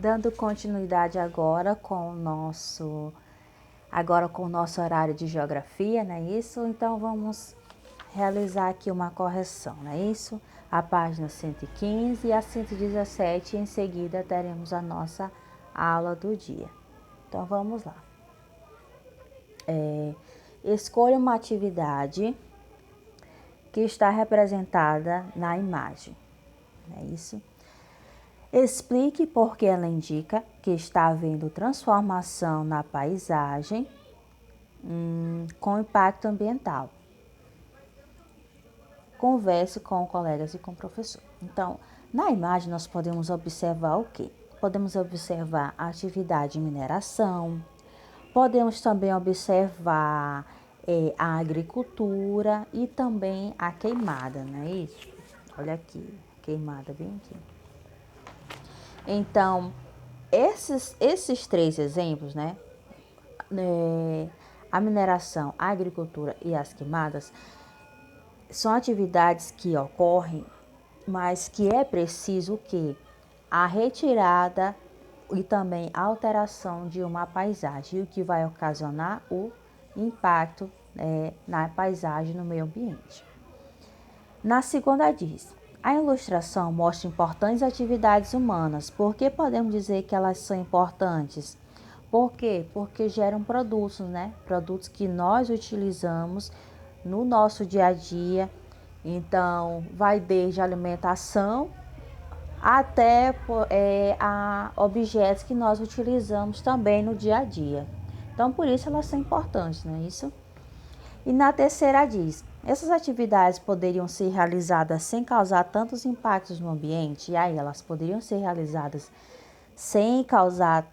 Dando continuidade agora com o nosso horário de geografia, não é isso? Então vamos realizar aqui uma correção, não é isso? A página 115 e a 117, em seguida teremos a nossa aula do dia. Então vamos lá. Escolha uma atividade que está representada na imagem, não é isso? Explique por que ela indica que está havendo transformação na paisagem com impacto ambiental. Converse com colegas e com o professor. Então, na imagem nós podemos observar o quê? Podemos observar a atividade de mineração, podemos também observar a agricultura e também a queimada, não é isso? Olha aqui, queimada bem aqui. Então, esses três exemplos, né? A mineração, a agricultura e as queimadas são atividades que ocorrem, mas que é preciso que a retirada e também a alteração de uma paisagem, o que vai ocasionar o impacto na paisagem, no meio ambiente. Na segunda diz, a ilustração mostra importantes atividades humanas. Por que podemos dizer que elas são importantes? Por quê? Porque geram produtos, né? Produtos que nós utilizamos no nosso dia a dia. Então, vai desde alimentação até a objetos que nós utilizamos também no dia a dia. Então, por isso elas são importantes, não é isso? E na terceira diz, essas atividades poderiam ser realizadas sem causar tantos impactos no ambiente, e aí elas poderiam ser realizadas sem causar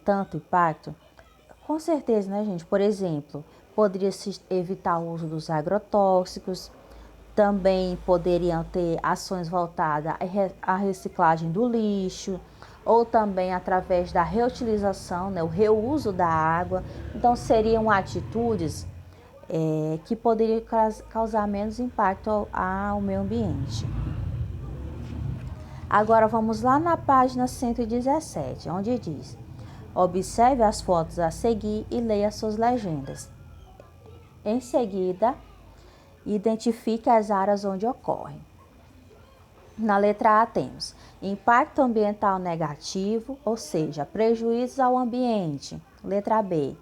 tanto impacto? Com certeza, né, gente? Por exemplo, poderia-se evitar o uso dos agrotóxicos, também poderiam ter ações voltadas à reciclagem do lixo, ou também através da reutilização, né, o reuso da água. Então, seriam atitudes que poderiam causar menos impacto ao meio ambiente. Agora, vamos lá na página 117, onde diz: observe as fotos a seguir e leia suas legendas. Em seguida, identifique as áreas onde ocorrem. Na letra A temos impacto ambiental negativo, ou seja, prejuízos ao ambiente. Letra B,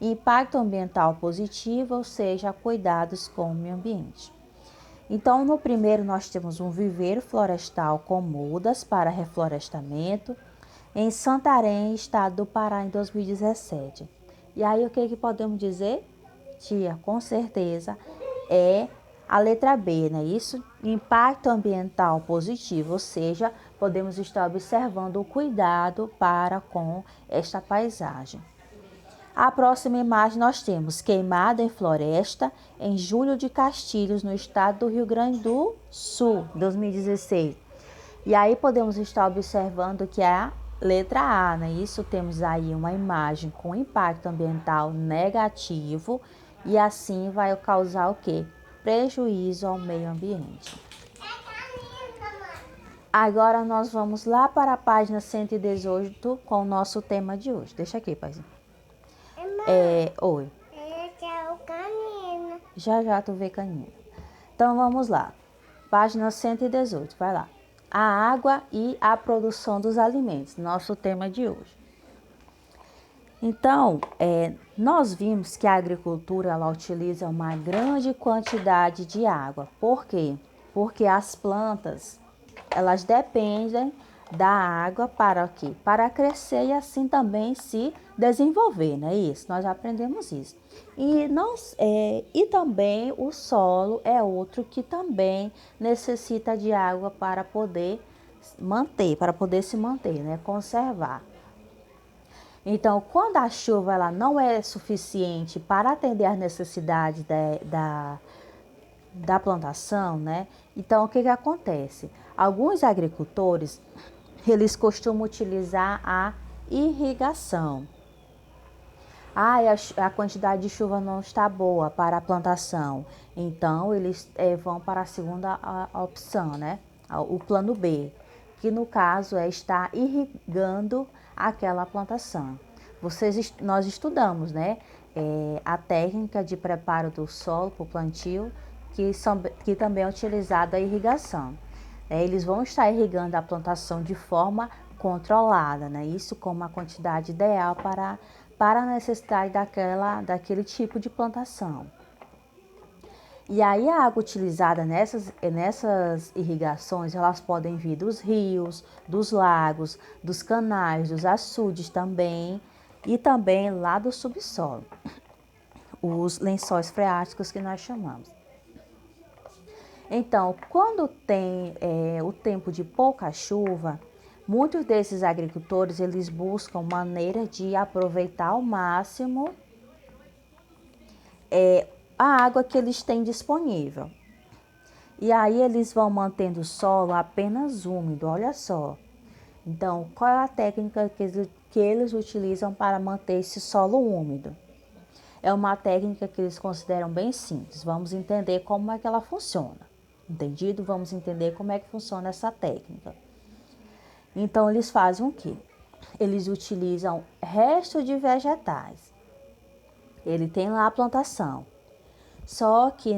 impacto ambiental positivo, ou seja, cuidados com o meio ambiente. Então, no primeiro nós temos um viveiro florestal com mudas para reflorestamento em Santarém, estado do Pará, em 2017. E aí o que podemos dizer? Tia, com certeza é a letra B, né? Isso, impacto ambiental positivo, ou seja, podemos estar observando o cuidado para com esta paisagem. A próxima imagem nós temos queimada em floresta em Júlio de Castilhos, no estado do Rio Grande do Sul, 2016. E aí podemos estar observando que é a letra A, né? Isso, temos aí uma imagem com impacto ambiental negativo e assim vai causar o quê? Prejuízo ao meio ambiente. Agora nós vamos lá para a página 118 com o nosso tema de hoje. Deixa aqui, paizinho. Oi. Esse é o canino. Já tu vê canino. Então vamos lá. Página 118, vai lá. A água e a produção dos alimentos, nosso tema de hoje. Então, nós vimos que a agricultura ela utiliza uma grande quantidade de água. Por quê? Porque as plantas, elas dependem da água para quê? Para crescer e assim também se desenvolver, não é isso? Nós já aprendemos isso. E também o solo é outro que também necessita de água para poder se manter, né? Conservar. Então, quando a chuva ela não é suficiente para atender às necessidades da plantação, né? Então, o que acontece? Alguns agricultores, eles costumam utilizar a irrigação. A quantidade de chuva não está boa para a plantação. Então, eles vão para a segunda opção, né? O plano B, que no caso é estar irrigando aquela plantação. Nós estudamos, né, a técnica de preparo do solo para o plantio, que também é utilizada a irrigação. Eles vão estar irrigando a plantação de forma controlada, né, isso com uma quantidade ideal para a necessidade daquele tipo de plantação. E aí a água utilizada nessas irrigações, elas podem vir dos rios, dos lagos, dos canais, dos açudes também, e também lá do subsolo, os lençóis freáticos que nós chamamos. Então, quando tem o tempo de pouca chuva, muitos desses agricultores, eles buscam maneira de aproveitar ao máximo a água que eles têm disponível. E aí eles vão mantendo o solo apenas úmido, olha só. Então, qual é a técnica que eles utilizam para manter esse solo úmido? É uma técnica que eles consideram bem simples. Vamos entender como é que ela funciona. Entendido? Vamos entender como é que funciona essa técnica. Então, eles fazem o quê? Eles utilizam resto de vegetais. Ele tem lá a plantação. Só que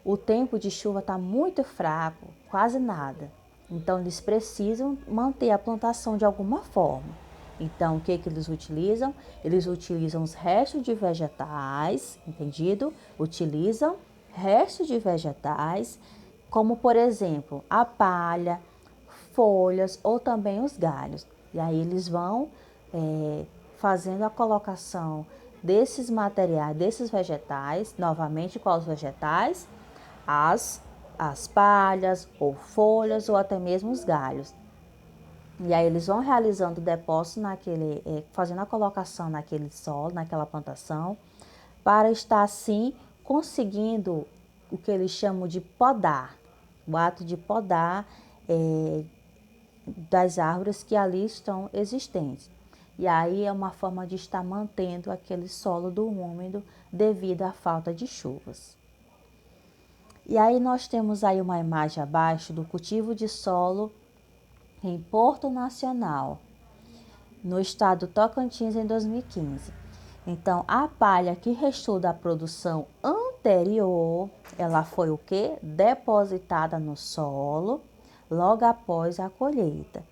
o tempo de chuva está muito fraco, quase nada. Então, eles precisam manter a plantação de alguma forma. Então, o que eles utilizam? Eles utilizam os restos de vegetais, entendido? Utilizam restos de vegetais, como por exemplo, a palha, folhas ou também os galhos. E aí eles vão fazendo a colocação desses materiais, desses vegetais, novamente quais os vegetais? As palhas ou folhas ou até mesmo os galhos. E aí eles vão realizando o depósito fazendo a colocação naquele solo, naquela plantação, para estar assim conseguindo o que eles chamam de podar, o ato de podar das árvores que ali estão existentes. E aí é uma forma de estar mantendo aquele solo do úmido devido à falta de chuvas. E aí nós temos aí uma imagem abaixo do cultivo de solo em Porto Nacional, no estado do Tocantins em 2015. Então, a palha que restou da produção anterior, ela foi o quê? Depositada no solo logo após a colheita.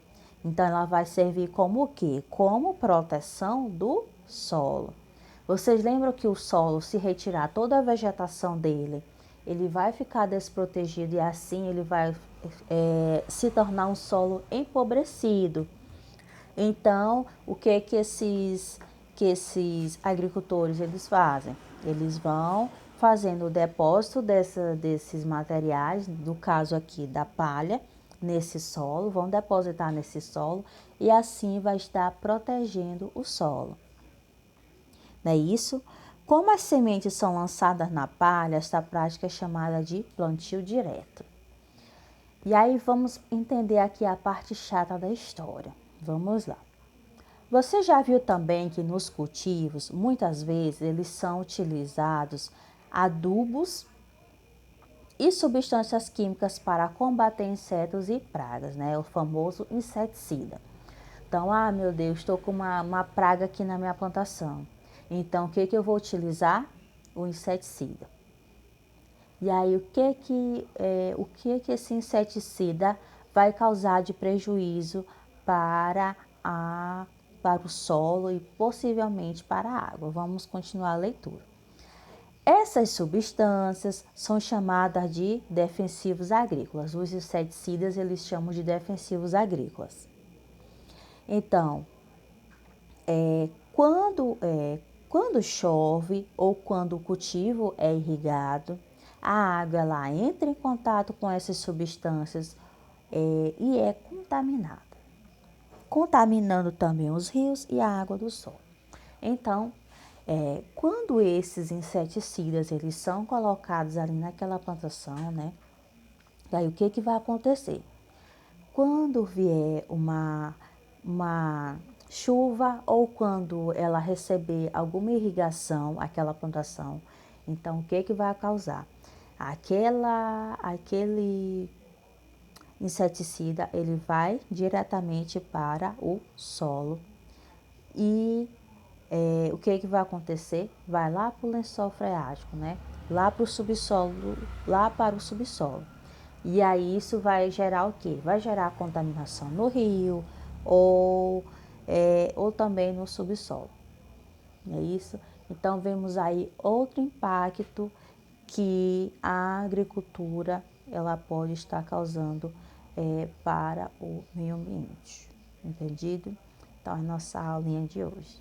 Então, ela vai servir como o quê? Como proteção do solo. Vocês lembram que o solo, se retirar toda a vegetação dele, ele vai ficar desprotegido e assim ele vai se tornar um solo empobrecido. Então, o que esses agricultores eles fazem? Eles vão fazendo o depósito desses materiais, no caso aqui da palha, nesse solo, vão depositar nesse solo e assim vai estar protegendo o solo. Não é isso? Como as sementes são lançadas na palha, esta prática é chamada de plantio direto. E aí vamos entender aqui a parte chata da história. Vamos lá. Você já viu também que nos cultivos, muitas vezes, eles são utilizados adubos e substâncias químicas para combater insetos e pragas, né? O famoso inseticida. Então, meu Deus, estou com uma praga aqui na minha plantação. Então, o que eu vou utilizar? O inseticida. E aí, o que esse inseticida vai causar de prejuízo para o solo e possivelmente para a água? Vamos continuar a leitura. Essas substâncias são chamadas de defensivos agrícolas. Os inseticidas eles chamam de defensivos agrícolas. Então, quando chove ou quando o cultivo é irrigado, a água ela entra em contato com essas substâncias e é contaminada, contaminando também os rios e a água do solo. Então, quando esses inseticidas eles são colocados ali naquela plantação, né? Daí o que vai acontecer? Quando vier uma chuva ou quando ela receber alguma irrigação, aquela plantação, então o que vai causar? inseticida, ele vai diretamente para o solo e o que vai acontecer? Vai lá para o lençol freático, né? Lá para o subsolo, lá para o subsolo. E aí isso vai gerar o quê? Vai gerar contaminação no rio ou também no subsolo. Não é isso? Então vemos aí outro impacto que a agricultura ela pode estar causando para o meio ambiente. Entendido? Então é nossa aulinha de hoje.